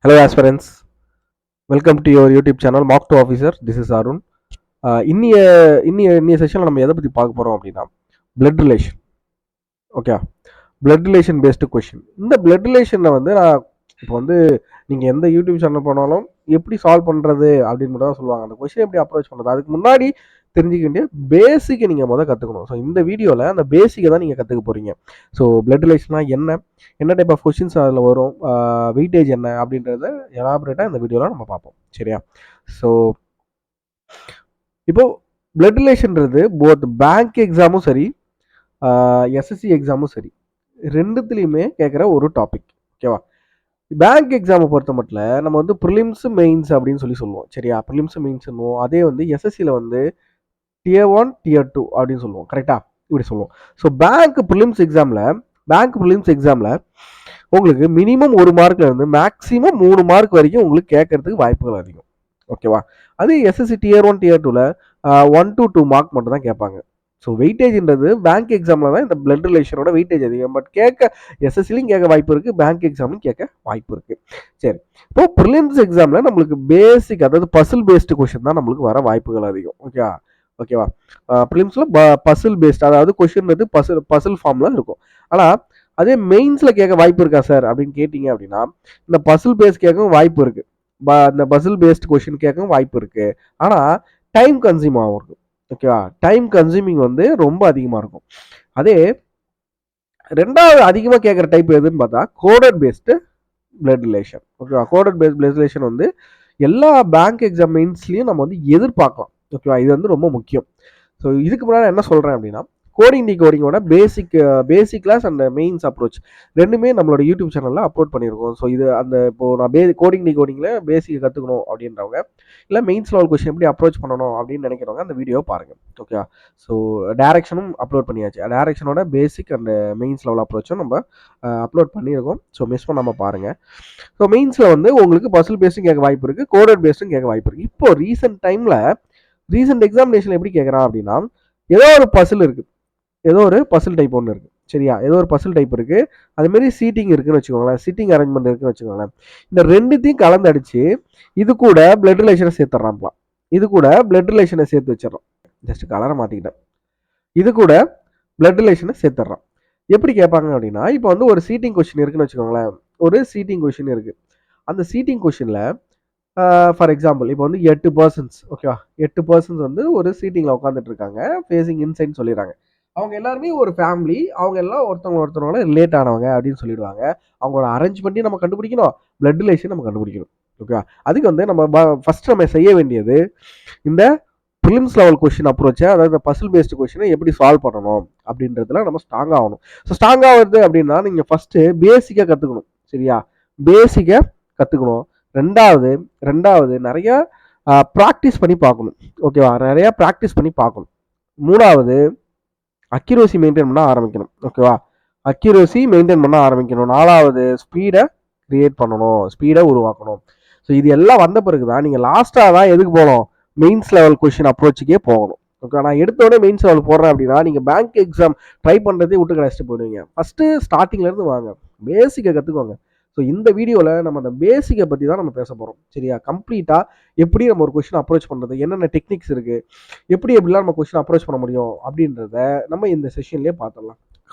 Hello aspirants, welcome to your YouTube channel Mock to Officer. This is Arun. இன்னிய செஷனில் நம்ம எதை பற்றி பார்க்க போகிறோம் அப்படின்னா blood relation. Okay, blood relation based question. இந்த பிளட் ரிலேஷனை வந்து நான் இப்போ வந்து நீங்கள் எந்த யூடியூப் சேனல் போனாலும் எப்படி சால்வ் பண்ணுறது அப்படின்னு மட்டும் தான் சொல்லுவாங்க. அந்த கொஷின் எப்படி அப்ரோச் பண்ணுறது, அதுக்கு முன்னாடி தெரிஞ்சுக்க வேண்டிய பேசிக்கை நீங்கள் முதல் கற்றுக்கணும். ஸோ இந்த வீடியோவில் அந்த பேசிக்கை தான் நீங்கள் கற்றுக்க போகிறீங்க. ஸோ பிளட் ரிலேஷனா என்ன டைப் ஆஃப் கொஷின்ஸ் அதில் வரும், வெயிட்டேஜ் என்ன அப்படின்றத எலாபரேட்டாக இந்த வீடியோவில் நம்ம பார்ப்போம். சரியா? ஸோ இப்போது பிளட் ரிலேஷன்றது போத் பேங்க் எக்ஸாமும் சரி, எஸ்எஸ்சி எக்ஸாமும் சரி, ரெண்டுத்துலேயுமே கேட்குற ஒரு டாபிக். ஓகேவா? பேங்க் எக்ஸாமை பொறுத்த மட்டும் நம்ம வந்து ப்ரிலிம்ஸ் மெயின்ஸ் அப்படின்னு சொல்லுவோம். சரியா? ப்ரிலிம்ஸ் மெயின்ஸ் சொல்லுவோம். அதே வந்து எஸ்எஸ்சியில் வந்து டியர் 1 டியர் 2 அப்படின்னு சொல்லுவோம். கரெக்டாக இப்படி சொல்லுவோம். ஸோ பேங்க் ப்ரிலிம்ஸ் எக்ஸாமில் உங்களுக்கு மினிமம் 1 மார்க்ல இருந்து மேக்ஸிமம் 3 மார்க் வரைக்கும் உங்களுக்கு கேட்கறதுக்கு வாய்ப்புகள் அதிகம். ஓகேவா? அது எஸ்எஸ்சி டியர் 1 டியர் 2ல 1 to 2 மார்க் மட்டும் தான் கேட்பாங்க. ஸோ வெயிட்டேஜ்ன்றது பேங்க் எக்ஸாமில் தான் இந்த பிளட் ரிலேஷனோட வெயிட்டேஜ் அதிகம். பட் எஸ்எஸ்சிலையும் கேட்க வாய்ப்பு இருக்குது, பேங்க் எக்ஸாம்லையும் கேட்க வாய்ப்பு இருக்குது. சரி, இப்போ ப்ரிலிம்ஸ் எக்ஸாமில் நம்மளுக்கு பேசிக், அதாவது பசில் பேஸ்டு கொஷின் தான் நம்மளுக்கு வர வாய்ப்புகள் அதிகம். ஓகேவா? ப்ரிலிம்ஸில் பசில் பேஸ்ட், அதாவது கொஷின்றது பசில் ஃபார்மில் இருக்கும். ஆனால் அதே மெயின்ஸில் கேட்க வாய்ப்பு இருக்கா சார் அப்படின்னு கேட்டிங்க அப்படின்னா, இந்த பசில் பேஸ் கேட்கவும் வாய்ப்பு இருக்குது, இந்த பசில் பேஸ்ட் கொஷின் கேட்கவும் வாய்ப்பு இருக்குது. ஆனால் டைம் கன்சியூம் ஆகும். ஓகேவா? டைம் கன்சியூமிங் வந்து ரொம்ப அதிகமாக இருக்கும். அதே ரெண்டாவது அதிகமாக கேட்குற டைப் எதுன்னு பார்த்தா கோடட் பேஸ்டு பிளட் ரிலேஷன். ஓகேவா? கோடட் பேஸ்ட் பிளட் ரிலேஷன் வந்து எல்லா பேங்க் எக்ஸாம் மெயின்ஸ்லையும் நம்ம வந்து எதிர்பார்க்கலாம். ஓகேவா? இது வந்து ரொம்ப முக்கியம். ஸோ இதுக்கு முன்னாடி என்ன சொல்கிறேன் அப்படின்னா, கோடிங் டிகோடிங்கோட basic class and mains approach ரெண்டுமே நம்மளோட யூடியூப் சேனலில் அப்லோட் பண்ணியிருக்கோம். ஸோ இது அந்த இப்போது நான் கோடிங் டிகோடிங்கில் பேசிக்கை கற்றுக்கணும் அப்படின்றவங்க, இல்லை மெயின்ஸ் லெவல் கொஸ்டின் எப்படி அப்ரோச் பண்ணணும் அப்படின்னு நினைக்கிறவங்க அந்த வீடியோ பாருங்கள். ஓகே, ஸோ டேரக்ஷனும் அப்லோட் பண்ணியாச்சு. டேரக்ஷனோட பேசிக் அண்ட் மெயின்ஸ் லெவல் அப்ரோச்சும் நம்ம அப்லோட் பண்ணியிருக்கோம். ஸோ மிஸ் பண்ணாமல் பாருங்கள். ஸோ மெயின்ஸில் வந்து உங்களுக்கு பசில் பேஸ்டும் கேட்க வாய்ப்பு இருக்குது, கோடட் பேஸ்டும் கேட்க வாய்ப்பு இருக்குது. இப்போ ரீசெண்ட் எக்ஸாமினேஷன் எப்படி கேட்குறான் அப்படின்னா, ஏதோ ஒரு பசில் இருக்குது, ஏதோ ஒரு பசில் டைப் ஒன்று இருக்குது. சரியா? ஏதோ ஒரு பசில் டைப் இருக்குது, அதுமாரி சீட்டிங் இருக்குன்னு வச்சுக்கோங்களேன், சீட்டிங் அரேஞ்ச்மெண்ட் இருக்குன்னு வச்சுக்கோங்களேன். இந்த ரெண்டுத்தையும் கலந்தடிச்சு இது கூட பிளட் ரிலேஷனை சேர்த்துட்றான்ப்பா. இது கூட பிளட் ரிலேஷனை சேர்த்து வச்சிடறோம். ஜஸ்ட் கலரை மாற்றிக்கிட்டேன். இது கூட பிளட் ரிலேஷனை சேர்த்துட்றான். எப்படி கேட்பாங்க அப்படின்னா, இப்போ வந்து ஒரு சீட்டிங் கொஸ்டின் இருக்குன்னு வச்சுக்கோங்களேன். ஒரு சீட்டிங் கொஸ்டின் இருக்குது. அந்த சீட்டிங் கொஸ்டினில் ஃபார் எக்ஸாம்பிள் இப்போ வந்து 8 பர்சன்ஸ், ஓகேவா? 8 பர்சன்ஸ் வந்து ஒரு சீட்டிங்கில் உட்காந்துட்டு இருக்காங்க, ஃபேஸிங் இன்சைட்னு சொல்லிடுறாங்க. அவங்க எல்லாருமே ஒரு ஃபேமிலி, அவங்க எல்லாம் ஒருத்தவங்களோட ரிலேட் ஆனவங்க அப்படின்னு சொல்லிடுவாங்க. அவங்களோட அரேஞ்ச்மெண்ட்டையும் நம்ம கண்டுபிடிக்கணும், பிளட் ரிலேஷன் நம்ம கண்டுபிடிக்கணும். ஓகேவா? அதுக்கு வந்து நம்ம ஃபர்ஸ்ட் நம்ம செய்ய வேண்டியது இந்த ப்ரிலிம்ஸ் லெவல் கொஸ்டின் அப்ரோச்சை, அதாவது பசில் பேஸ்டு கொஸ்டினை எப்படி சால்வ் பண்ணணும் அப்படின்றதுல நம்ம ஸ்ட்ராங் ஆகணும். ஸோ ஸ்ட்ராங் ஆகுது அப்படின்னா நீங்கள் ஃபஸ்ட்டு பேசிக்காக கற்றுக்கணும். சரியா? பேசிக்காக கற்றுக்கணும். ரெண்டாவது நிறைய ப்ராக்டிஸ் பண்ணி பார்க்கணும். ஓகேவா? நிறைய ப்ராக்டிஸ் பண்ணி பார்க்கணும். மூணாவது அக்யூரசி மெயின்டைன் பண்ண ஆரம்பிக்கணும். ஓகேவா? அக்யூரசி மெயின்டைன் பண்ண ஆரம்பிக்கணும். நாலாவது ஸ்பீடை கிரியேட் பண்ணணும், ஸ்பீடை உருவாக்கணும். ஸோ இது எல்லாம் வந்த பிறகு தான் நீங்கள் லாஸ்ட்டாக தான் எதுக்கு போகணும், மெயின்ஸ் லெவல் கொஸ்டின் அப்ரோச்சுக்கே போகணும். ஓகே, நான் எடுத்தோடனே மெயின்ஸ் லெவல் போடுறேன் அப்படின்னா நீங்கள் பேங்க் எக்ஸாம் ட்ரை பண்ணுறதே விட்டு கழிச்சிட்டு போயிடுவீங்க. ஃபஸ்ட்டு ஸ்டார்டிங்லேருந்து வாங்க, பேசிக்கை கற்றுக்கோங்க. ஸோ இந்த வீடியோவில் நம்ம அந்த பேசிக்கை பற்றி தான் நம்ம பேச போகிறோம். சரியா? கம்ப்ளீட்டாக எப்படி நம்ம ஒரு கொஸ்டின் அப்ரோச் பண்ணுறது, என்னென்ன டெக்னிக்ஸ் இருக்குது, எப்படிலாம் நம்ம கொஸ்டின் அப்ரோச் பண்ண முடியும் அப்படின்றத நம்ம இந்த செஷன்லேயே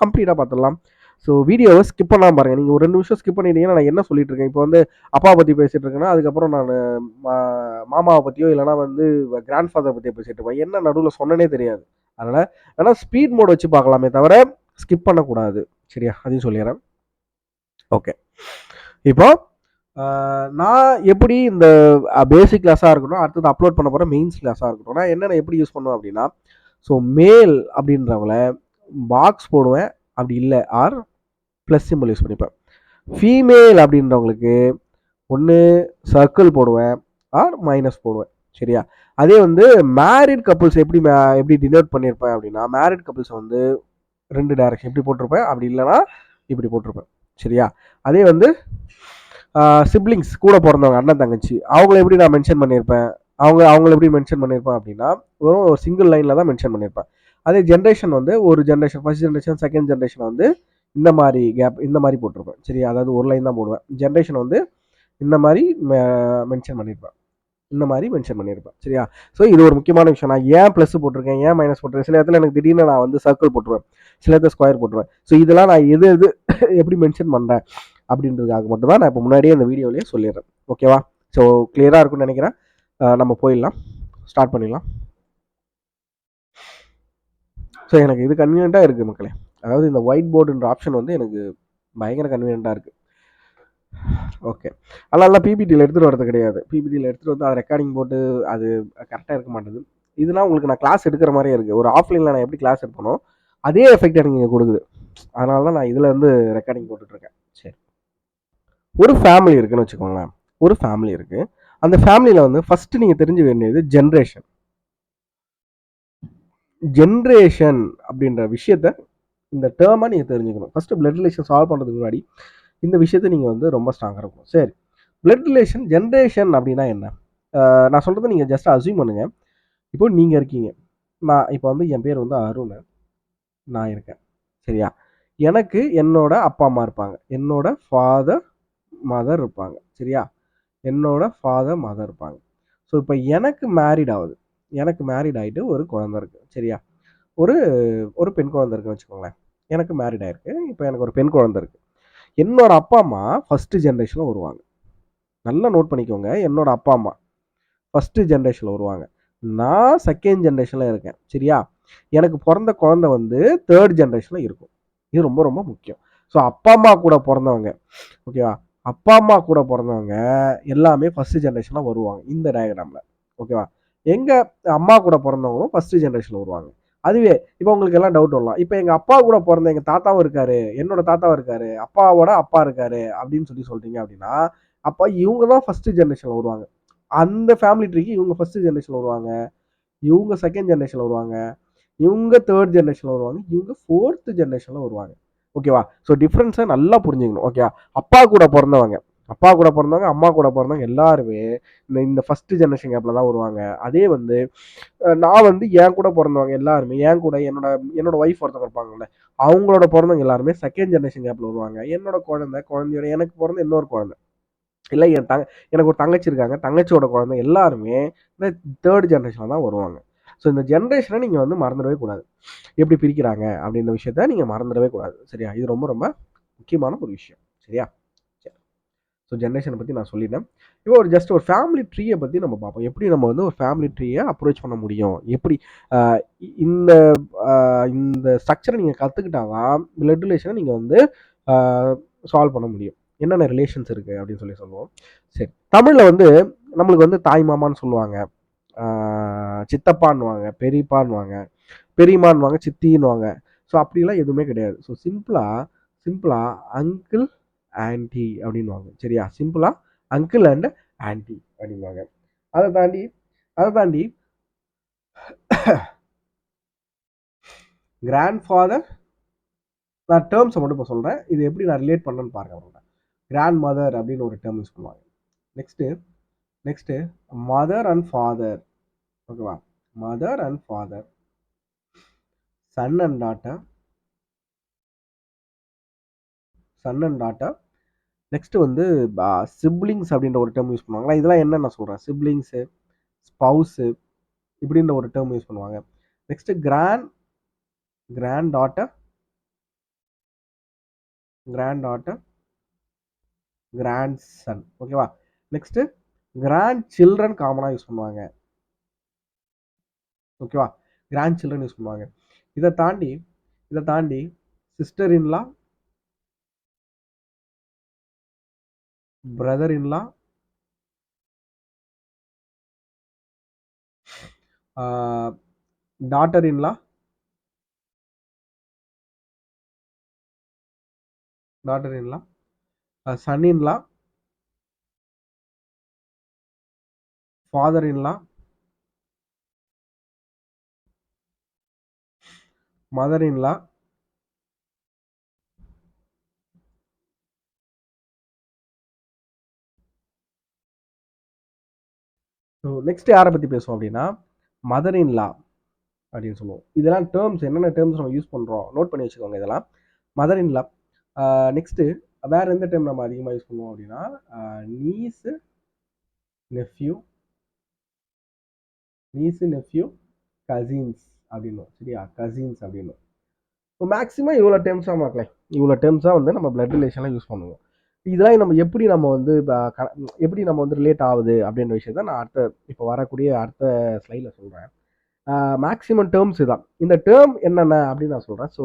கம்ப்ளீட்டாக பார்த்துடலாம். ஸோ வீடியோவை ஸ்கிப் பண்ணாமல் பாருங்கள். நீங்கள் ஒரு 2 நிமிஷம் ஸ்கிப் பண்ணிட்டீங்கன்னா நான் என்ன சொல்லிட்டு இருக்கேன், இப்போ வந்து அப்பாவை பற்றி பேசிகிட்டு இருக்கேன்னா அதுக்கப்புறம் நான் மாமாவை பற்றியோ இல்லைனா வந்து கிராண்ட் ஃபாதரை பற்றியோ பேசிகிட்டு இருப்பேன். என்ன நடுவில் சொன்னனே தெரியாது. அதனால் வேணால் ஸ்பீட் மோட் வச்சு பார்க்கலாமே தவிர ஸ்கிப் பண்ணக்கூடாது. சரியா? அதையும் சொல்லிடுறேன். ஓகே, இப்போ நான் எப்படி இந்த பேசிக் கிளாஸாக இருக்கட்டும், அடுத்தது அப்லோட் பண்ண போகிற மெயின்ஸ் கிளாஸாக இருக்கட்டும், நான் என்னென்ன எப்படி யூஸ் பண்ணுவேன் அப்படின்னா, ஸோ மேல் அப்படின்றவங்கள பாக்ஸ் போடுவேன், அப்படி இல்லை ஆர் ப்ளஸ் சிம்பிள் யூஸ் பண்ணிப்பேன். ஃபீமேல் அப்படின்றவங்களுக்கு ஒன்று சர்க்கிள் போடுவேன் ஆர் மைனஸ் போடுவேன். சரியா? அதே வந்து மேரிட் கப்புள்ஸ் எப்படி டினோட் பண்ணியிருப்பேன் அப்படின்னா, மேரிட் கப்புள்ஸ் வந்து 2 டைரக்ஷன் இப்படி போட்டிருப்பேன், அப்படி இல்லைனா இப்படி போட்டிருப்பேன். சரியா? அதே வந்து சிப்ளிங்ஸ், கூட பிறந்தவங்க, அண்ணன் தங்கச்சி, அவங்கள எப்படி நான் மென்ஷன் பண்ணியிருப்பேன், அவங்கள எப்படி மென்ஷன் பண்ணியிருப்பேன் அப்படின்னா ஒரு சிங்கிள் லைனில் தான் மென்ஷன் பண்ணியிருப்பேன். அதே ஜென்ரேஷன் வந்து ஒரு generation, first generation second generation வந்து இந்த மாதிரி கேப், இந்த மாதிரி போட்டிருப்பேன். சரி, அதாவது ஒரு லைன் தான் போடுவேன். ஜென்ரேஷன் வந்து இந்த மாதிரி மென்ஷன் பண்ணியிருப்பேன். இந்த மாதிரி மென்ஷன் பண்ணியிருப்பேன். சரியா? ஸோ இது ஒரு முக்கியமான விஷயம். நான் ஏன் ப்ளஸ் போட்டிருக்கேன், ஏன் மைனஸ் போட்டிருக்கேன், சில இடத்துல எனக்கு திடீர்னு நான் வந்து சர்க்கிள் போட்டுருவேன், சில இடத்துல ஸ்கொயர் போட்டுருவேன். ஸோ இதெல்லாம் நான் எது எது எப்படி மென்ஷன் பண்ணுறேன் அப்படின்றதுக்காக மட்டும் தான் நான் இப்போ முன்னாடியே இந்த வீடியோலேயே சொல்லிடுறேன். ஓகேவா? ஸோ கிளியராக இருக்கும்னு நினைக்கிறேன். நம்ம போயிடலாம், ஸ்டார்ட் பண்ணிடலாம். ஸோ எனக்கு இது கன்வீனியண்ட்டாக இருக்குது மக்களே. அதாவது இந்த ஒயிட் போர்டுன்ற ஆப்ஷன் வந்து எனக்கு பயங்கர கன்வீனியண்ட்டாக இருக்குது. ஓகே, அதனால பிபிடியில் எடுத்துகிட்டு வரது கிடையாது. பிபிடியில் எடுத்துகிட்டு வந்து அதை ரெக்கார்டிங் போட்டு அது கரெக்டாக இருக்க மாட்டேது. இதுனா உங்களுக்கு நான் கிளாஸ் எடுக்கிற மாதிரியே இருக்குது. ஒரு ஆஃப்லைனில் நான் எப்படி கிளாஸ் எடுப்பனோ அதே எஃபெக்ட் எனக்கு இங்கே கொடுக்குது. அதனால தான் நான் இதில் வந்து ரெக்கார்டிங் போட்டுட்ருக்கேன். சரி, ஒரு ஃபேமிலி இருக்குன்னு வச்சுக்கோங்களேன். ஒரு ஃபேமிலி இருக்குது. அந்த ஃபேமிலியில் வந்து ஃபஸ்ட்டு நீங்கள் தெரிஞ்சு வேண்டியது ஜென்ரேஷன். ஜென்ரேஷன் அப்படின்ற விஷயத்த, இந்த டேர்மை நீங்கள் தெரிஞ்சுக்கணும். ஃபஸ்ட்டு பிளட் ரிலேஷன் சால்வ் பண்ணுறதுக்கு முன்னாடி இந்த விஷயத்தை நீங்கள் வந்து ரொம்ப ஸ்ட்ராங்காக இருக்கணும். சரி, பிளட் ரிலேஷன் ஜென்ரேஷன் அப்படின்னா என்ன? நான் சொல்கிறத நீங்கள் ஜஸ்ட் அஸ்யூம் பண்ணுங்கள். இப்போ நீங்கள் இருக்கீங்க, நான் இப்போ வந்து என் பேர் வந்து அருண், நான் இருக்கேன். சரியா? எனக்கு என்னோட அப்பா அம்மா இருப்பாங்க, என்னோட ஃபாதர் மதர் இருப்பாங்க. சரியா? என்னோட ஃபாதர் மதர் இருப்பாங்க. ஸோ இப்போ எனக்கு மேரிட் ஆகுது, எனக்கு மேரிட் ஆகிட்டு ஒரு குழந்தை இருக்குது. சரியா? ஒரு ஒரு பெண் குழந்தை இருக்குன்னு வச்சுக்கோங்களேன். எனக்கு மேரிட் ஆகிருக்கு, இப்போ எனக்கு ஒரு பெண் குழந்தை இருக்குது. என்னோட அப்பா அம்மா ஃபஸ்ட்டு ஜென்ரேஷனில் வருவாங்க. நல்லா நோட் பண்ணிக்கோங்க, என்னோட அப்பா அம்மா ஃபஸ்ட்டு ஜென்ரேஷனில் வருவாங்க. நான் செகண்ட் ஜென்ரேஷனில் இருக்கேன். சரியா? எனக்கு பிறந்த குழந்தை வந்து தேர்ட் ஜென்ரேஷனில் இருக்கும். இது ரொம்ப ரொம்ப முக்கியம். ஸோ அப்பா அம்மா கூட பிறந்தவங்க, ஓகேவா, அப்பா அம்மா கூட பிறந்தவங்க எல்லாமே ஃபஸ்ட்டு ஜென்ரேஷனில் வருவாங்க இந்த டயக்ராமில். ஓகேவா? எங்கள் அம்மா கூட பிறந்தவங்களும் ஃபஸ்ட்டு ஜென்ரேஷனில் வருவாங்க. அதுவே இப்போ உங்களுக்கு எல்லாம் டவுட் வரலாம், இப்போ எங்கள் அப்பா கூட பிறந்த எங்கள் தாத்தாவும் இருக்காரு, என்னோட தாத்தாவும் இருக்காரு, அப்பாவோட அப்பா இருக்காரு அப்படின்னு சொல்லிட்டீங்க அப்படின்னா, அப்போ இவங்க தான் ஃபஸ்ட்டு ஜென்ரேஷனில் வருவாங்க. அந்த ஃபேமிலி ட்ரீக்கு இவங்க ஃபஸ்ட்டு ஜென்ரேஷனில் வருவாங்க, இவங்க செகண்ட் ஜென்ரேஷனில் வருவாங்க, இவங்க தேர்ட் ஜென்ரேஷனில் வருவாங்க, இவங்க ஃபோர்த்து ஜென்ரேஷனில் வருவாங்க. ஓகேவா? ஸோ டிஃப்ரென்ஸை நல்லா புரிஞ்சுக்கணும். ஓகேவா? அப்பா கூட பிறந்தவங்க, அப்பா கூட பிறந்தவங்க, அம்மா கூட பிறந்தவங்க எல்லாருமே இந்த ஃபஸ்ட்டு ஜென்ரேஷன் கேப்பில் தான் வருவாங்க. அதே வந்து நான் வந்து என் கூட பிறந்தவங்க எல்லாருமே, என் கூட என்னோட ஒய்ஃப் ஒருத்தவங்க இருப்பாங்கல்ல, அவங்களோட பிறந்தவங்க எல்லாருமே செகண்ட் ஜென்ரேஷன் கேப்பில் வருவாங்க. என்னோட குழந்தையோட எனக்கு பிறந்த இன்னொரு குழந்தை, இல்லை எனக்கு ஒரு தங்கச்சி இருக்காங்க, தங்கச்சியோட குழந்தை எல்லாருமே இந்த தேர்ட் ஜென்ரேஷனில் தான் வருவாங்க. ஸோ இந்த ஜென்ரேஷனை நீங்கள் வந்து மறந்துடவே கூடாது. எப்படி பிரிக்கிறாங்க அப்படின்ற விஷயத்த நீங்கள் மறந்துடவே கூடாது. சரியா? இது ரொம்ப ரொம்ப முக்கியமான ஒரு விஷயம். சரியா? சரி, ஸோ ஜென்ரேஷனை பற்றி நான் சொல்லிட்டேன். இப்போ ஒரு ஜஸ்ட் ஒரு ஃபேமிலி ட்ரீயை பற்றி நம்ம பார்ப்போம். எப்படி நம்ம வந்து ஒரு ஃபேமிலி ட்ரீயை அப்ரோச் பண்ண முடியும், எப்படி இந்த இந்த ஸ்ட்ரக்சரை நீங்கள் கற்றுக்கிட்டாதான் பிளட் ரிலேஷனை நீங்கள் வந்து சால்வ் பண்ண முடியும். என்னென்ன ரிலேஷன்ஸ் இருக்குது அப்படின்னு சொல்லுவோம். சரி, தமிழில் வந்து நம்மளுக்கு வந்து தாய் மாமான்னு சொல்லுவாங்க, சித்தப்பான்னுவாங்க, பெரியப்பான்னுவாங்க, பெரியம்மான்னுவாங்க, சித்தின்னுவாங்க. ஸோ அப்படிலாம் எதுவுமே கிடையாது. ஸோ சிம்பிளாக அங்கிள் ஆன்டி அப்படின்வாங்க. சரியா? சிம்பிளாக அங்கிள் அண்ட் ஆன்டி அப்படின்வாங்க. அதை தாண்டி கிராண்ட் ஃபாதர், நான் டேர்ம்ஸை மட்டும் இப்போ சொல்கிறேன், இது எப்படி நான் ரிலேட் பண்ணேன்னு பாருங்க. கிராண்ட் மதர் அப்படின்னு ஒரு டேர்ம் யூஸ் பண்ணுவாங்க. Next mother and father. ஓகேவா? Mother and father, son and daughter, next வந்து சிப்ளிங்ஸ் அப்படின்ற ஒரு டேர்ம் யூஸ் பண்ணுவாங்களா. இதெல்லாம் என்ன நான் சொல்கிறேன், சிப்ளிங்ஸு, ஸ்பவுஸு இப்படின்ற ஒரு டேர்ம் யூஸ் பண்ணுவாங்க. Next grand daughter, grand son. ஓகேவா? நெக்ஸ்ட்டு கிராண்ட் சில்ட்ரன் காமனாக யூஸ் பண்ணுவாங்க. ஓகேவா? கிராண்ட் சில்ட்ரன் யூஸ் பண்ணுவாங்க. இதை தாண்டி sister in law, brother in law, daughter in law, son in law, father in law, mother in law, so next யாரை பற்றி பேசுவோம் அப்படின்னா மதர் இன்லா அப்படின்னு சொல்லுவோம். இதெல்லாம் டேர்ம்ஸ், என்னென்ன டேர்ம்ஸ் நம்ம யூஸ் பண்ணுறோம் நோட் பண்ணி வச்சுக்கோங்க. இதெல்லாம் மதர் இன்லா. நெக்ஸ்ட்டு வேற எந்த டைம் நம்ம அதிகமாக யூஸ் பண்ணுவோம் அப்படின்னா நீஸு நெஃப்யூ கசின்ஸ் அப்படின்னும். சரியா, கசின்ஸ் அப்படின்னும். இப்போ மேக்ஸிமம் இவ்வளோ டேர்ம்ஸாக பார்க்கலாம், இவ்வளோ டேர்ம்ஸாக வந்து நம்ம பிளட் ரிலேஷன்லாம் யூஸ் பண்ணுவோம். இதெல்லாம் நம்ம எப்படி நம்ம வந்து ரிலேட் ஆகுது அப்படின்ற விஷயத்த நான் இப்போ வரக்கூடிய அடுத்த ஸ்லைடில் சொல்கிறேன். மேக்ஸிமம் டேர்ம்ஸ் இதான். இந்த டேர்ம் என்னென்ன அப்படின்னு நான் சொல்கிறேன். ஸோ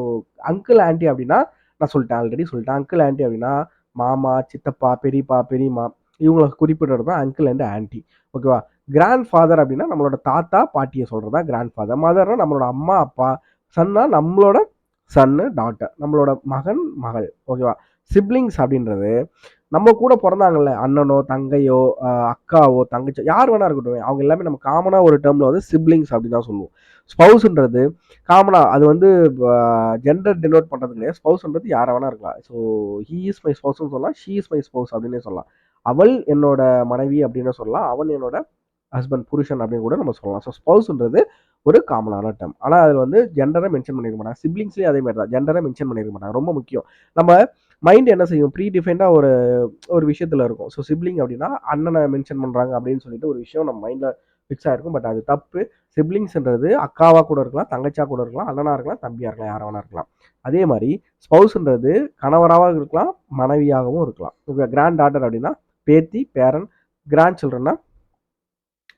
அங்கிள் ஆன்ட்டி அப்படின்னா நான் ஆல்ரெடி சொல்லிட்டேன். அங்கிள் ஆன்ட்டி அப்படின்னா மாமா, சித்தப்பா, பெரியப்பா, பெரியம்மா, இவங்களை குறிப்பிடுறது தான் அங்கிள் அண்ட் ஆன்ட்டி. ஓகேவா. கிராண்ட் ஃபாதர் அப்படின்னா நம்மளோட தாத்தா பாட்டியை சொல்கிறது தான் கிராண்ட் ஃபாதர். மதர்னா நம்மளோட அம்மா அப்பா. சன்னா நம்மளோட சன்னு டாட்டர், நம்மளோட மகன் மகள். ஓகேவா. சிப்ளிங்ஸ் அப்படின்றது நம்ம கூட பிறந்தாங்கல்ல, அண்ணனோ தங்கையோ அக்காவோ தங்கச்சோ யார் வேணா இருக்கட்டும், அவங்க எல்லாமே நம்ம காமனாக ஒரு டேர்மில் வந்து சிப்ளிங்ஸ் அப்படின்னு தான் சொல்லுவோம். ஸ்பவுஸ்ன்றது காமனாக அது வந்து ஜெண்டர் டினோட் பண்ணுறது கிடையாது. ஸ்பவுஸ்ன்றது யாரை வேணா இருக்கலாம். ஸோ ஹீ இஸ் மை ஸ்பவுஸ்ன்னு சொல்லலாம், ஷீ இஸ் மை ஸ்பவுஸ் அப்படின்னே சொல்லலாம். அவள் என்னோட மனைவி அப்படின்னு சொல்லலாம், அவன் என்னோட ஹஸ்பண்ட் புருஷன் அப்படின்னு கூட நம்ம சொல்லலாம். ஸோ ஸ்பவுஸ்ன்றது ஒரு காமனான டேர்ம். ஆனால் அதில் வந்து ஜெண்டரை மென்ஷன் பண்ணிருக்க மாட்டாங்க. சிப்ளிங்ஸ்லேயே அதே மாதிரி தான், ஜெண்டரை மென்ஷன் பண்ணிருக்க மாட்டாங்க. ரொம்ப முக்கியம். நம்ம மைண்ட் என்ன செய்யும், ப்ரீ டிஃபைண்டாக ஒரு விஷயத்தில் இருக்கும். ஸோ சிப்ளிங் அப்படின்னா அண்ணனை மென்ஷன் பண்ணுறாங்க அப்படின்னு சொல்லிட்டு ஒரு விஷயம் நம்ம மைண்டில் ஃபிக்ஸ் ஆகிருக்கும். பட் அது தப்பு. சிப்ளிங்ஸ்ன்றது அக்காவாக கூட இருக்கலாம், தங்கச்சா கூட இருக்கலாம், அண்ணனாக இருக்கலாம், தம்பியாக இருக்கலாம், யாராக வேணா இருக்கலாம். அதே மாதிரி ஸ்பவுஸ்ன்றது கணவராகவும் இருக்கலாம், மனைவியாகவும் இருக்கலாம். இப்போ கிராண்ட் டாட்டர் அப்படின்னா பேத்தி பேரன், கிராண்ட் சில்ட்ரன்னா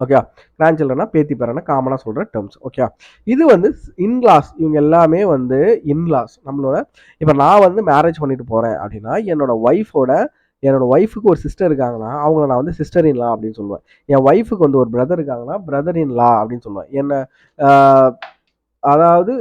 ஓகே, கிராண்ட் சில்ட்ரனா பேத்தி பேரனா காமனாக சொல்கிற டேர்ம்ஸ். ஓகே, இது வந்து இன்லாஸ், இவங்க எல்லாமே வந்து இன்லாஸ் நம்மளோட. இப்போ நான் வந்து மேரேஜ் பண்ணிட்டு போகிறேன் அப்படின்னா என்னோட ஒய்ஃபுக்கு ஒரு சிஸ்டர் இருக்காங்கன்னா அவங்கள நான் வந்து சிஸ்டர் இன் லா அப்படின்னு சொல்லுவேன். என் ஒய்ஃபுக்கு வந்து ஒரு பிரதர் இருக்காங்கன்னா பிரதர் இன் லா அப்படின்னு சொல்லுவேன். அதாவது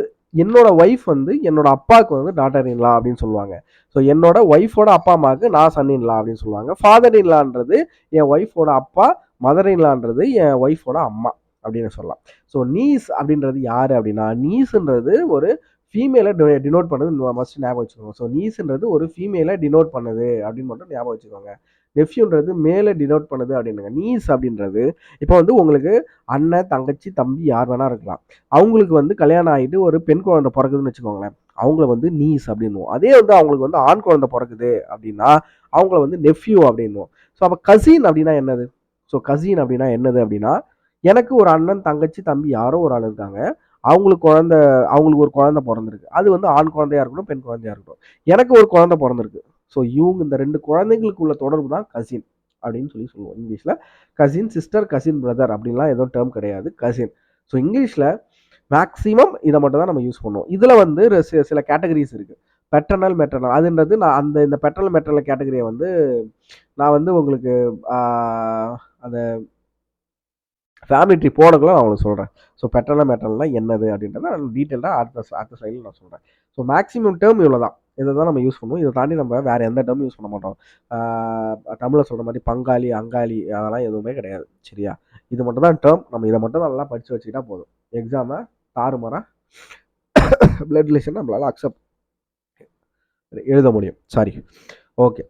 என்னோட ஒய்ஃப் வந்து என்னோட அப்பாவுக்கு வந்து டாட்டர் இன் லா அப்படின்னு சொல்லுவாங்க. ஸோ என்னோட ஒய்ஃபோட அப்பா அம்மாவுக்கு நான் சன் இன் லா அப்படின்னு சொல்லுவாங்க. ஃபாதர் இன் லான்றது என் ஒய்ஃபோட அப்பா, மதர் இன் லான்றது என் ஒய்ஃபோட அம்மா அப்படின்னு சொல்லலாம். ஸோ நீஸ் அப்படின்றது யாரு அப்படின்னா, நீஸ்ன்றது ஒரு ஃபீமேலை டினோட் பண்ணுது, மஸ்ட் ஞாபகம் வச்சுக்கோங்க. ஸோ நீஸ்ன்றது ஒரு ஃபீமேலை டினோட் பண்ணுது அப்படின்னு மட்டும் ஞாபகம் வச்சுக்கோங்க. நெஃப்யூன்றது மேலே டினோட் பண்ணுது அப்படின்னுங்க. நீஸ் அப்படின்றது இப்போ வந்து உங்களுக்கு அண்ணன் தங்கச்சி தம்பி யார் வேணா இருக்கலாம். அவங்களுக்கு வந்து கல்யாணம் ஆகிட்டு ஒரு பெண் குழந்தை பிறகுதுன்னு வச்சுக்கோங்களேன், அவங்கள வந்து நீஸ் அப்படின்னுவோம். அதே வந்து அவங்களுக்கு வந்து ஆண் குழந்தை பிறகுது அப்படின்னா அவங்கள வந்து நெஃப்யூ அப்படின்னுவோம். ஸோ அப்போ கசின் அப்படின்னா என்னது? கசின் அப்படின்னா என்னது அப்படின்னா, எனக்கு ஒரு அண்ணன் தங்கச்சி தம்பி யாரோ ஒரு ஆள் இருக்காங்க. அவங்களுக்கு ஒரு குழந்தை பிறந்திருக்கு. அது வந்து ஆண் குழந்தையா இருக்கட்டும், பெண் குழந்தையா இருக்கட்டும். எனக்கு ஒரு குழந்தை பிறந்திருக்கு. ஸோ இவங்க இந்த 2 குழந்தைங்களுக்கு உள்ள தொடர்பு தான் கசின் அப்படின்னு சொல்லுவோம். இங்கிலீஷில் கசின் சிஸ்டர், கசின் பிரதர் அப்படின்லாம் எதுவும் டேர்ம் கிடையாது, கசின். ஸோ இங்கிலீஷில் மேக்ஸிமம் இதை மட்டும் தான் நம்ம யூஸ் பண்ணுவோம். இதில் வந்து சில கேட்டகரிஸ் இருக்குது. பெட்டர்னல் மெட்டர்னல் அதுன்றது நான் இந்த பெட்டர்னல் மெட்டர்னல் கேட்டகரியை வந்து நான் வந்து உங்களுக்கு அந்த ஃபேமிலி ட்ரீ போடக்குள்ள நான் உங்களுக்கு சொல்கிறேன். ஸோ பெட்டர்னல் மெட்டர்னல்னால் என்னது அப்படின்றத நான் டீட்டெயிலாக அடுத்த ஸ்லைடில் நான் சொல்கிறேன். ஸோ மேக்ஸிமம் டேர்ம் இவ்வளோ தான். இதை தான் நம்ம யூஸ் பண்ணுவோம். இதை தாண்டி நம்ம வேறு எந்த டேர்மும் யூஸ் பண்ண மாட்டோம். தமிழில் சொல்கிற மாதிரி பங்காளி அங்காளி அதெல்லாம் எதுவுமே கிடையாது. சரியா, இது மட்டும் தான் டேர்ம். நம்ம இதை மட்டும் நல்லா படித்து வச்சுக்கிட்டா போதும். எக்ஸாமை தாறுமாறாக பிளட் ரிலேஷன் நம்மளால் அக்செப்ட் எழுத முடியும். Sorry, okay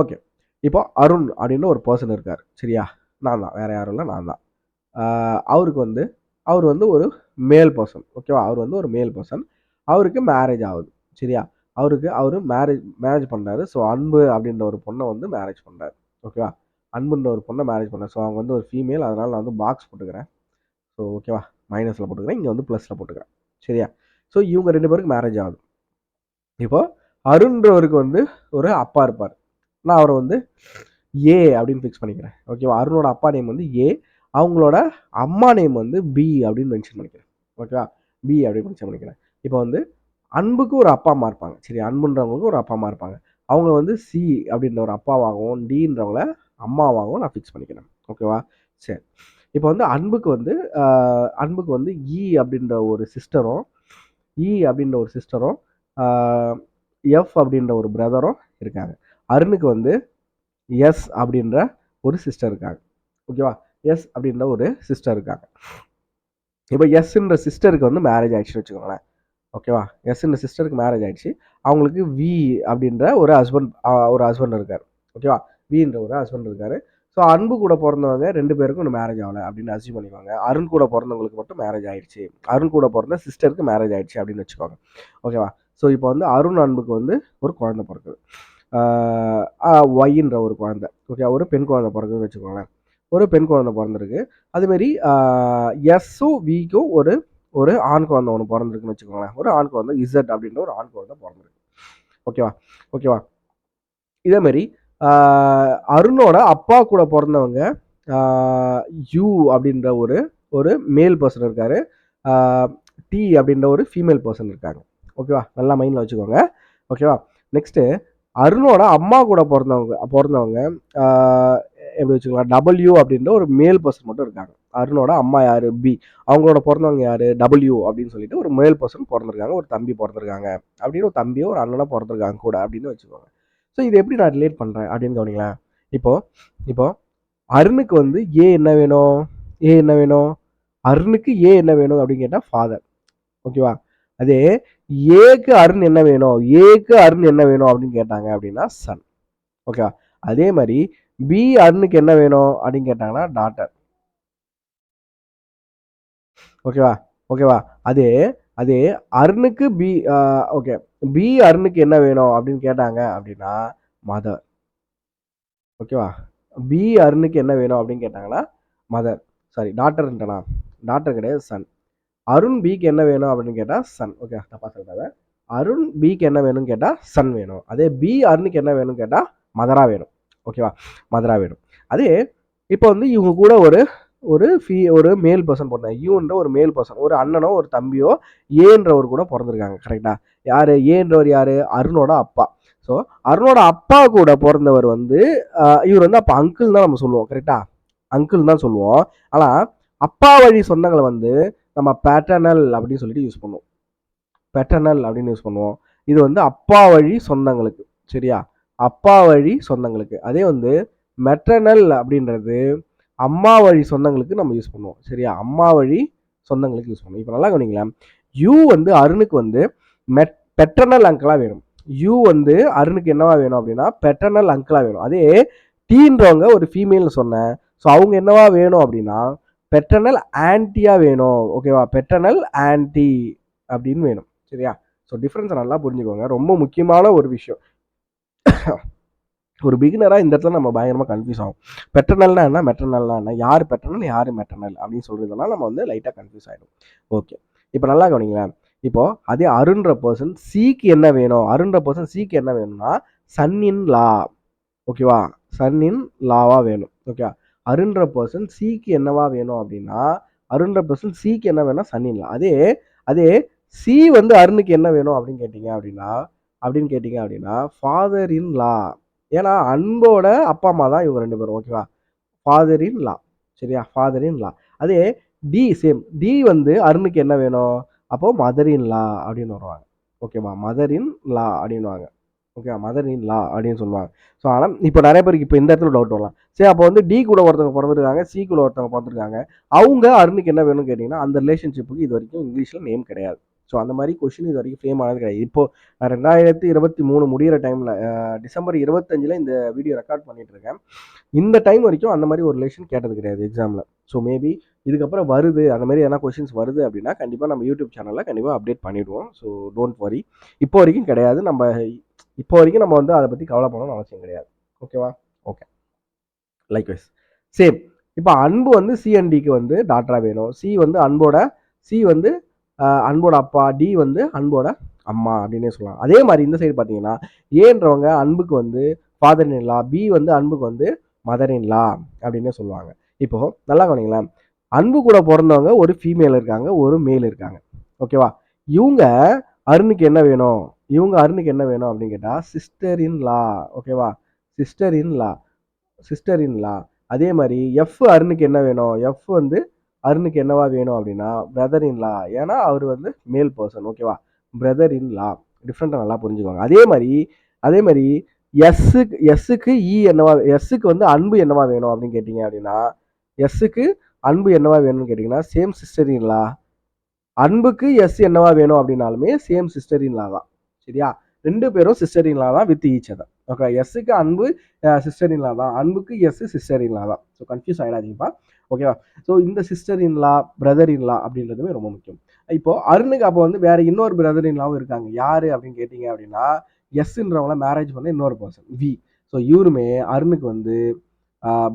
okay. இப்போ அருண் அப்படின்னு ஒரு பர்சன் இருக்கார். சரியா, நான் தான், வேற யாரும் இல்லை, நான் தான். அவர் வந்து ஒரு மேல் பர்சன். ஓகேவா, அவர் வந்து ஒரு மேல் பர்சன். அவருக்கு மேரேஜ் ஆகுது. சரியா, அவர் மேரேஜ் பண்ணாரு. ஸோ அன்பு அப்படின்ற ஒரு பொண்ணை வந்து மேரேஜ் பண்ணார். ஓகேவா, அன்புன்ற ஒரு பொண்ணை மேரேஜ் பண்ணார். ஸோ அவங்க வந்து ஒரு ஃபீமேல், அதனால நான் வந்து பாக்ஸ் போட்டுக்கிறேன். ஸோ ஓகேவா, மைனஸில் போட்டுக்கிறேன், இங்கே வந்து ப்ளஸில் போட்டுக்கிறேன். சரியா, ஸோ இவங்க 2 பேருக்கு மேரேஜ் ஆகுது. இப்போ அருண்ன்றவருக்கு வந்து ஒரு அப்பா இருப்பார். நான் அவரை வந்து ஏ அப்படின்னு ஃபிக்ஸ் பண்ணிக்கிறேன். ஓகேவா, அருணோட அப்பா நேம் வந்து ஏ, அவங்களோட அம்மா நேம் வந்து பி அப்படின்னு மென்ஷன் பண்ணிக்கிறேன். ஓகேவா, பி அப்படின்னு மென்ஷன் பண்ணிக்கிறேன். இப்போ வந்து அன்புக்கு ஒரு அப்பா அம்மா இருப்பாங்க. சரி, அன்புன்றவங்களுக்கு ஒரு அப்பா அம்மா இருப்பாங்க. அவங்க வந்து சி அப்படின்ற ஒரு அப்பாவாகவும் டின்றவங்கள அம்மாவாகவும் நான் ஃபிக்ஸ் பண்ணிக்கிறேன். ஓகேவா, சரி. இப்போ வந்து அன்புக்கு வந்து இ அப்படின்ற ஒரு சிஸ்டரும் எஃப் அப்படின்ற ஒரு பிரதரும் இருக்காங்க. அருணுக்கு வந்து எஸ் அப்படின்ற ஒரு சிஸ்டர் இருக்காங்க. ஓகேவா, எஸ் அப்படின்ற ஒரு சிஸ்டர் இருக்காங்க. இப்போ எஸ்ன்ற சிஸ்டருக்கு வந்து மேரேஜ் ஆயிடுச்சுன்னு வச்சுக்கோங்களேன். ஓகேவா, எஸ்ன்ற சிஸ்டருக்கு மேரேஜ் ஆயிடுச்சு. அவங்களுக்கு வி அப்படின்ற ஒரு ஹஸ்பண்ட் இருக்கார். ஓகேவா, வின்ற ஒரு ஹஸ்பண்ட் இருக்காரு. ஸோ அன்பு கூட பிறந்தவங்க 2 பேருக்கும் இன்னும் மேரேஜ் ஆகலை அப்படின்னு அசியூம் பண்ணிக்குவாங்க. அருண் கூட பிறந்தவங்களுக்கு மட்டும் மேரேஜ் ஆயிடுச்சு, அருண் கூட பிறந்த சிஸ்டருக்கு மேரேஜ் ஆயிடுச்சு அப்படின்னு வச்சுக்கோங்க. ஓகேவா, ஸோ இப்போ வந்து அருண் அன்புக்கு வந்து ஒரு குழந்தை பிறக்குது, ஒய்ன்ற ஒரு குழந்தை. ஓகே, ஒரு பெண் குழந்தை பிறகுன்னு வச்சுக்கோங்களேன். ஒரு பெண் குழந்தை பிறந்திருக்கு. அதுமாரி எஸ்ஸும் விக்கும் ஒரு ஒரு ஆண் குழந்தை ஒன்று பிறந்திருக்குன்னு வச்சுக்கோங்களேன். ஒரு ஆண் குழந்தை இசட் அப்படின்ற ஒரு ஆண் குழந்தை பிறந்திருக்கு. ஓகேவா? ஓகேவா? இதேமாரி அருணோட அப்பா கூட பிறந்தவங்க யூ அப்படின்ற ஒரு ஒரு மேல் பர்சன் இருக்காரு. டி அப்படின்ற ஒரு ஃபீமேல் பர்சன் இருக்காங்க. ஓகேவா? நல்லா மைண்டில் வச்சுக்கோங்க. ஓகேவா? நெக்ஸ்ட்டு அருணோட அம்மா கூட பிறந்தவங்க எப்படி வச்சுக்கலாம், டபிள்யூ அப்படின்ற ஒரு மேல் பர்சன் மட்டும் இருக்காங்க. அருணோட அம்மா யாரு? பி. அவங்களோட பிறந்தவங்க யாரு? டபிள்யூ அப்படின்னு சொல்லிட்டு ஒரு மேல் பர்சன் பிறந்திருக்காங்க. ஒரு தம்பி பிறந்திருக்காங்க அப்படின்னு, ஒரு தம்பியோ ஒரு அண்ணனோ பிறந்திருக்காங்க கூட அப்படின்னு வச்சுக்கோங்க. ஸோ இது எப்படி நான் ரிலேட் பண்ணுறேன் அப்படின்னு கவனிங்களேன். இப்போ இப்போ அருணுக்கு வந்து ஏ என்ன வேணும்? ஏ என்ன வேணும்? அருணுக்கு ஏ என்ன வேணும் அப்படின்னு கேட்டால் ஃபாதர். ஓகேவா? அதே ஏக்கு அருண் என்ன வேணும்? ஏக்கு அருண் என்ன வேணும் அப்படின்னு கேட்டாங்க அப்படின்னா சன். ஓகேவா? அதே மாதிரி பி அருணுக்கு என்ன வேணும் அப்படின்னு கேட்டாங்கன்னா டாட்டர். ஓகேவா? ஓகேவா? அதே அதே அருணுக்கு பி ஓகே, பி அருணுக்கு என்ன வேணும் அப்படின்னு கேட்டாங்க அப்படின்னா மதர். ஓகேவா? பி அருணுக்கு என்ன வேணும் அப்படின்னு கேட்டாங்கன்னா மதர். சாரி, டாட்டர்ன்ட்டனா? டாட்டர் கிடையாது, சன். அருண் பிக்கு என்ன வேணும் அப்படின்னு கேட்டால் சன். ஓகே, தப்பா சொல்லிட்டாங்க. அருண் பிக்கு என்ன வேணும்னு கேட்டால் சன் வேணும். அதே பி அருணுக்கு என்ன வேணும்னு கேட்டால் மதரா வேணும். ஓகேவா? மதரா வேணும். அதே இப்போ வந்து இவங்க கூட ஒரு ஒரு ஒரு மேல் பர்சன் போட்டாங்க. யூன்ற ஒரு மேல் பர்சன், ஒரு அண்ணனோ ஒரு தம்பியோ ஏன்றவர் கூட பிறந்திருக்காங்க. கரெக்டா? யாரு ஏன்றவர்? யாரு? அருணோட அப்பா. ஸோ அருணோட அப்பா கூட பிறந்தவர் வந்து இவர் வந்து அப்போ அங்கிள் தான் நம்ம சொல்லுவோம். கரெக்டா? அங்கிள் தான் சொல்லுவோம். ஆனால் அப்பா வழி சொந்தங்களை வந்து நம்ம பேட்டர்னல் அப்படின்னு சொல்லிட்டு யூஸ் பண்ணுவோம். பேட்டர்னல் அப்படின்னு யூஸ் பண்ணுவோம். இது வந்து அப்பா வழி சொந்தங்களுக்கு. சரியா? அப்பா வழி சொந்தங்களுக்கு. அதே வந்து மெட்டர்னல் அப்படின்றது அம்மா வழி சொந்தங்களுக்கு நம்ம யூஸ் பண்ணுவோம். சரியா? அம்மா வழி சொந்தங்களுக்கு யூஸ் பண்ணுவோம். இப்போ நல்லா கவனிங்களேன். யூ வந்து அருணுக்கு வந்து பெட்டர்னல் அங்கிளா வேணும். யூ வந்து அருணுக்கு என்னவா வேணும் அப்படின்னா பெட்டர்னல் அங்கிளா வேணும். அதே டீன்றவங்க ஒரு ஃபீமேல்னு சொன்னேன். ஸோ அவங்க என்னவா வேணும் அப்படின்னா பெட்டர்னல் ஆன்டியா வேணும். ஓகேவா? பெட்டர்னல் ஆன்டி அப்படின்னு வேணும். சரியா? ஸோ டிஃப்ரென்ஸை நல்லா புரிஞ்சுக்கோங்க. ரொம்ப முக்கியமான ஒரு விஷயம். ஒரு பிகினராக இந்த இடத்துல நம்ம பயங்கரமாக கன்ஃபியூஸ் ஆகும். பெட்டர்னல்னா என்ன, மெட்டர்னல்னா என்ன, யார் பெட்டர்னல் யார் மெட்டர்னல் அப்படின்னு சொல்கிறதுனால நம்ம வந்து லைட்டாக கன்ஃபியூஸ் ஆகிடும். ஓகே, இப்போ நல்லா கவனிங்களேன். இப்போ அதே அருண்ற பர்சன் சிக்கு என்ன வேணும்? அருண்ற பர்சன் சிக்கு என்ன வேணும்னா சன் இன் லா. ஓகேவா? சன் இன் லாவா வேணும். ஓகே, அருண்ற பர்சன் சிக்கு என்னவா வேணும் அப்படின்னா அருண்ற பர்சன் சிக்கு என்ன வேணும்? சன் இன் லா. அதே அதே சி வந்து அருணுக்கு என்ன வேணும் அப்படின்னு கேட்டீங்க அப்படின்னா ஃபாதர் இன் லா. ஏன்னா அன்போட அப்பா அம்மா தான் இவங்க ரெண்டு பேரும். ஓகேவா? ஃபாதர் இன் லா. சரியா? ஃபாதர் இன் லா. அதே டி சேம். டி வந்து அருணுக்கு என்ன வேணும்? அப்போ மதர் இன் லா அப்படின்னு வருவாங்க. ஓகேவா? மதர் இன் லா அப்படின்வாங்க. ஓகே, மதர் இன் லா அப்படின்னு சொல்லுவாங்க. ஸோ ஆனால் இப்போ நிறைய பேருக்கு இப்போ இந்த இடத்துல டவுட் வரலாம். சரி, அப்போ வந்து டி கூட ஒருத்தவங்க பிறந்திருக்காங்க, சி கூட ஒருத்தவங்க பிறந்திருக்காங்க. அவங்க அருணுக்கு என்ன வேணும்னு கேட்டிங்கன்னா அந்த ரிலேஷன்ஷிப்புக்கு இது வரைக்கும் இங்கிலீஷில் நேம் கிடையாது. ஸோ அந்த மாதிரி கொஷின் இது வரைக்கும் ஃப்ரேம் ஆனது கிடையாது. இப்போ 2023 முடிகிற டைமில் டிசம்பர் 25 இந்த வீடியோ ரெக்கார்ட் பண்ணிட்டு இருக்கேன். இந்த டைம் வரைக்கும் அந்த மாதிரி ஒரு ரிலேஷன் கேட்டது கிடையாது எக்ஸாமில். ஸோ மேபி இதுக்கப்புறம் வருது, அந்த மாதிரி எதனா கொஷின்ஸ் வருது அப்படின்னா கண்டிப்பாக நம்ம யூடியூப் சேனலில் கண்டிப்பாக அப்டேட் பண்ணிவிடுவோம். So don't worry. இப்போ வரைக்கும் கிடையாது. இப்போ வரைக்கும் நம்ம வந்து அதை பற்றி கவலைப்படணும்னு அவசியம் கிடையாது. ஓகேவா? Okay, likewise same. இப்போ அன்பு வந்து சிஎன்டிக்கு வந்து டாக்டராக வேணும். சி வந்து அன்போட அப்பா, டி வந்து அன்போட அம்மா அப்படின்னே சொல்லலாம். அதே மாதிரி இந்த சைடு பார்த்தீங்கன்னா ஏன்றவங்க அன்புக்கு வந்து ஃபாதர் இன் லா, பி வந்து அன்புக்கு வந்து மதர் இன் லா அப்படின்னே சொல்லுவாங்க. இப்போ நல்லா கவனிங்களேன். அன்பு கூட பிறந்தவங்க ஒரு ஃபீமேல் இருக்காங்க, ஒரு மேல் இருக்காங்க. ஓகேவா? இவங்க அருணுக்கு என்ன வேணும்? அருணுக்கு என்ன வேணும் அப்படின்னு கேட்டால் சிஸ்டர் இன் லா. ஓகேவா? சிஸ்டர் இன் லா. அதே மாதிரி எஃப் அருணுக்கு என்ன வேணும்? எஃப் வந்து அருணுக்கு என்னவா வேணும் அப்படின்னா பிரதர் இன் லா. ஏன்னா அவர் வந்து மேல் பர்சன். ஓகேவா? பிரதர் இன் லா. டிஃப்ரெண்ட்டாக நல்லா புரிஞ்சுக்கோங்க. அதே மாதிரி எஸ்ஸுக்கு என்னவா, எஸ்ஸுக்கு வந்து அன்பு என்னவா வேணும் அப்படின்னு கேட்டிங்க அப்படின்னா எஸ்ஸுக்கு அன்பு என்னவா வேணும்னு கேட்டிங்கன்னா சேம் சிஸ்டர் இன் லா. அன்புக்கு எஸ் என்னவா வேணும் அப்படின்னாலுமே சேம் சிஸ்டர் இன் லா தான். சரியா? ரெண்டு பேரும் சிஸ்டர் இன் லா தான் வித் ஈச் அதர். ஓகே, எஸ்ஸுக்கு அன்பு சிஸ்டர் இன் லா தான், அன்புக்கு எஸ் சிஸ்டர் இன் லா தான். ஸோ கன்ஃபியூஸ் ஆகிடாதீங்கப்பா. ஓகேவா? ஸோ இந்த sister in law, brother in லா அப்படின்றதுமே ரொம்ப முக்கியம். இப்போ அருணுக்கு அப்போ வந்து வேற இன்னொரு பிரதர் இன்லாவும் இருக்காங்க. யாரு அப்படின்னு கேட்டீங்க அப்படின்னா, எஸ்ன்றவங்கள மேரேஜ் பண்ண இன்னொரு பர்சன் வி. ஸோ இவருமே அருணுக்கு வந்து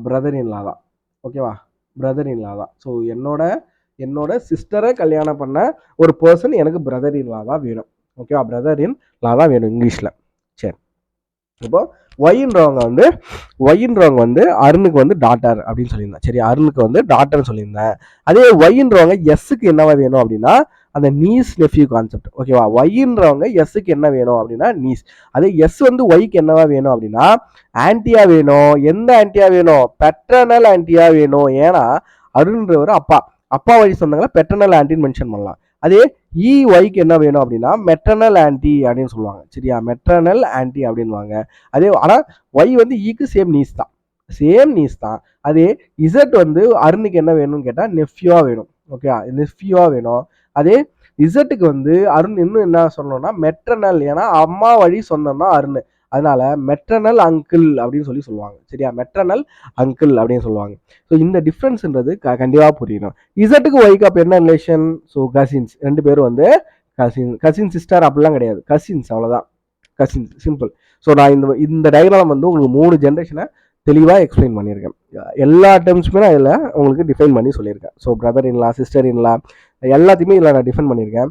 பிரதர் இன்லா தான். ஓகேவா? பிரதர் இன்லா தான். ஸோ என்னோட சிஸ்டரை கல்யாணம் பண்ண ஒரு பர்சன் எனக்கு பிரதர் இன்லா தான் வேணும். ஓகேவா? பிரதர் இன்லா தான் வேணும் இங்கிலீஷில். சரி, இப்போ ஒய்ன்றவங்க வந்து அருணுக்கு வந்து டாட்டர் அப்படின்னு சொல்லியிருந்தேன். சரி, அருணுக்கு வந்து டாட்டர்னு சொல்லியிருந்தேன். அதே ஒய்ன்றவங்க எஸ்ஸுக்கு என்னவா வேணும் அப்படின்னா அந்த நீஸ் நெஃப்யூ கான்செப்ட். ஓகேவா? ஒய்ன்றவங்க எஸ்ஸுக்கு என்ன வேணும் அப்படின்னா நீஸ். அதே எஸ் வந்து ஒய்க்கு என்னவா வேணும் அப்படின்னா ஆன்டியா வேணும். எந்த ஆன்டியா வேணும்? பெட்டர்னல் ஆன்டியா வேணும். ஏன்னா அருண்ன்றவர் அப்பா வழி சொந்தங்களை பெட்டர்னல் ஆன்டின்னு மென்ஷன் பண்ணலாம். அதே ஒய்க்கு என்ன வேணும் அப்படின்னா மெட்டர்னல் ஆன்டி அப்படின்னு சொல்லுவாங்க. சரியா? மெட்டர்னல் ஆன்டி அப்படின்வாங்க. அதே ஆனால் ஒய் வந்து ஈக்கு சேம் நீஸ் தான். அதே இசட் வந்து அருணுக்கு என்ன வேணும்னு கேட்டால் நெஃப்யூவா வேணும். ஓகே, நெஃப்யூவா வேணும். அதே இசட்டுக்கு வந்து அருண் இன்னும் என்ன சொல்லணும்னா மெட்டர்னல். ஏன்னா அம்மா வழி சொந்தம் தான் அருண். அதனால மெட்டர்னல் அங்கிள் அப்படின்னு சொல்லுவாங்க. சரியா? மெட்டர்னல் அங்கிள் அப்படின்னு சொல்லுவாங்க. ஸோ இந்த டிஃப்ரென்ஸ்ன்றது கண்டிப்பாக புரியணும். இசட்டுக்கு ஒய்க்கு அப்போ என்ன ரிலேஷன்? So cousins. ரெண்டு பேரும் வந்து கசின் சிஸ்டர் அப்படிலாம் கிடையாது, கசின்ஸ், அவ்வளோதான். Cousins, simple. ஸோ நான் இந்த டயக்ராம் வந்து உங்களுக்கு 3 ஜென்ரேஷனை தெளிவாக எக்ஸ்பிளைன் பண்ணியிருக்கேன். எல்லா டேர்ம்ஸுமே நான் இதில் உங்களுக்கு டிஃபைன் பண்ணி சொல்லியிருக்கேன். So brother in-law, sister in law, எல்லாத்தையுமே இதில் நான் டிஃபைன் பண்ணியிருக்கேன்.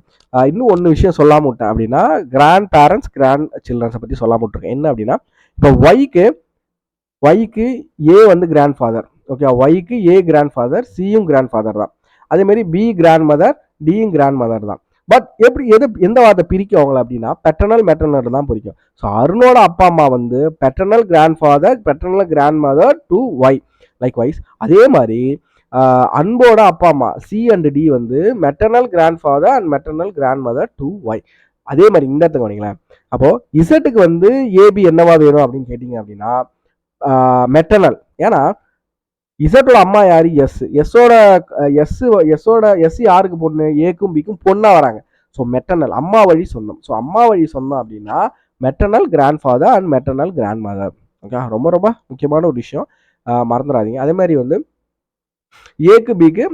இன்னும் ஒன்று விஷயம் சொல்லாம விட்டேன் அப்படின்னா கிராண்ட் பேரண்ட்ஸ் கிராண்ட் சில்ட்ரன்ஸை பற்றி சொல்லாம விட்டுருக்கேன். என்ன அப்படின்னா இப்போ ஒய்க்கு ஏ வந்து கிராண்ட் ஃபாதர். ஓகே, ஒய்க்கு ஏ கிராண்ட் ஃபாதர், சியும் கிராண்ட் ஃபாதர் தான். அதே மாதிரி பி கிராண்ட் மதர், டியும் கிராண்ட் மதர் தான். பட் எந்த வார்த்தை பிரிக்கும் அவங்கள அப்படின்னா பெட்டர்னல் மெட்டர்னல் தான் பிரிக்கும். ஸோ அருணோட அப்பா அம்மா வந்து paternal grandfather, paternal grandmother to Y. Likewise அதே மாதிரி அன்போட அப்பா அம்மா சி அண்ட் டி வந்து maternal grandfather and maternal grandmother to Y. அதே மாதிரி இந்த இடத்துக்கு வரீங்களேன். அப்போ இசட்டுக்கு வந்து ஏபி என்னவா வேணும் அப்படின்னு கேட்டீங்க அப்படின்னா மெட்டர்னல். ஏன்னா இசட்டோட அம்மா யாரு? எஸ் யாருக்கு பொண்ணு? ஏக்கும் பிக்கும் பொண்ணா வராங்க. ஸோ மெட்டர்னல் அம்மா வழி சொந்தம். ஸோ அம்மா வழி சொந்தம் அப்படின்னா maternal grandfather and maternal grandmother. Okay, ரொம்ப ரொம்ப முக்கியமான ஒரு விஷயம், மறந்துடாதீங்க. அதே மாதிரி வந்து ஏக்கு பிக்கு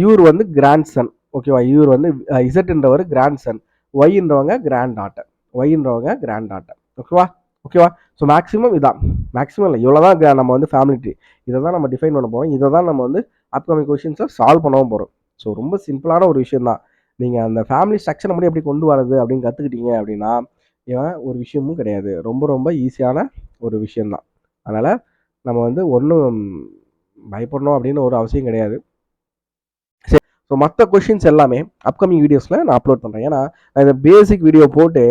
இவர் வந்து கிராண்ட் சன். ஓகேவா? இவர் வந்து இசட்ன்றவர் கிராண்ட் சன், ஒய்ன்றவங்க கிராண்ட் டாட்டர். ஓகேவா? ஸோ மேக்ஸிமம் இல்லை, இவ்வளோதான் நம்ம வந்து ஃபேமிலி ட்ரீ. இதை தான் நம்ம டிஃபைன் பண்ண போகிறோம். இதை தான் நம்ம வந்து அப்கமிங் கொஷின்ஸை சால்வ் பண்ணவும் போகிறோம். ஸோ ரொம்ப சிம்பிளான ஒரு விஷயம் தான். நீங்கள் அந்த ஃபேமிலி ஸ்ட்ரக்சரை மட்டும் எப்படி கொண்டு வரது அப்படின்னு கற்றுக்கிட்டீங்க அப்படின்னா ஒரு விஷயமும் கிடையாது. ரொம்ப ரொம்ப ஈஸியான ஒரு விஷயம்தான். அதனால் நம்ம வந்து ஒன்றும் பயப்படணும் அப்படின்னு ஒரு அவசியம் கிடையாது. ஸோ மற்ற கொஷின்ஸ் எல்லாமே அப்கமிங் வீடியோஸில் நான் அப்லோட் பண்ணுறேன். ஏன்னா இந்த பேசிக் வீடியோ போட்டு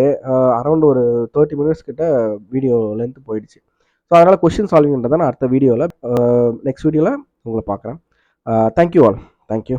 அரௌண்ட் ஒரு 30 மினிட்ஸ் கிட்ட வீடியோ லென்த் போயிடுச்சு. ஸோ அதனால் கொஷின் சால்விங்ன்றதை நான் அடுத்த வீடியோவில் நெக்ஸ்ட் வீடியோவில் உங்களை பார்க்குறேன். Thank you all. தேங்க்யூ.